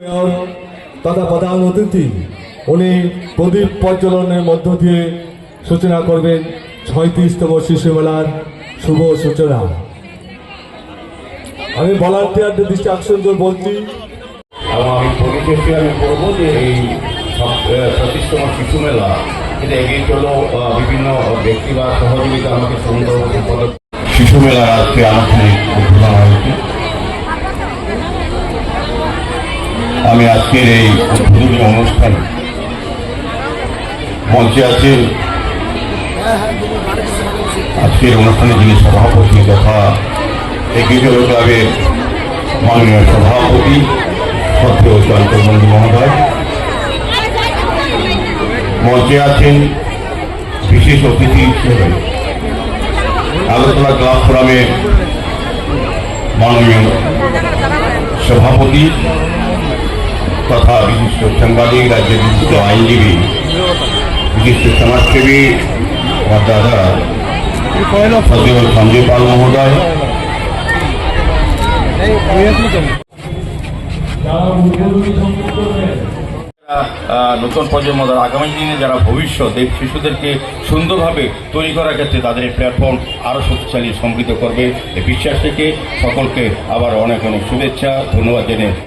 Mayor তথা প্রধান অতিথি উনি প্রদীপ প্রজ্বলনের মধ্য দিয়ে সূচনা করবেন ৩৬তম শিশু মেলার শুভ সূচনা। আমি ভলান্টিয়ারদের দৃষ্টি আকর্ষণ করে বলছি এবং আমি পরিশেষে আমি বলবো যে এই ২৫তম শিশু মেলা এটা এগিয়ে চলো বিভিন্ন ব্যক্তি বা সহযোগিতা আমাকে সুন্দর শিশু মেলার আজকে আনুষ্ঠানিক উদ্বোধন হয়েছে। আমি আজকের এই উদ্বোধনী অনুষ্ঠান মঞ্চে আছে আজকের অনুষ্ঠানে যিনি সভাপতি তথা এগিয়ে চলো ক্লাবের মাননীয় সভাপতি সত্ত্বেও চঞ্চলমন্ডি মহোদয়, মঞ্চে আছেন বিশেষ অতিথি হিসেবে আগরতলা ক্লাব ফোরামের মাননীয় সভাপতি তথা বিশিষ্ট সাংবাদিক, রাজ্যের বিশিষ্ট আইনজীবী, বিশিষ্ট সমাজসেবী আমার দাদা সঞ্জয় পাল মহোদয়, নতুন প্রজন্ম যারা আগামী দিনে যারা ভবিষ্যৎ এই শিশুদেরকে সুন্দরভাবে তৈরি করার ক্ষেত্রে তাদের এই প্ল্যাটফর্ম আরও শক্তিশালী সমৃদ্ধ করবে এই বিশ্বাস থেকে সকলকে আবার অনেক অনেক শুভেচ্ছা ধন্যবাদ জেনে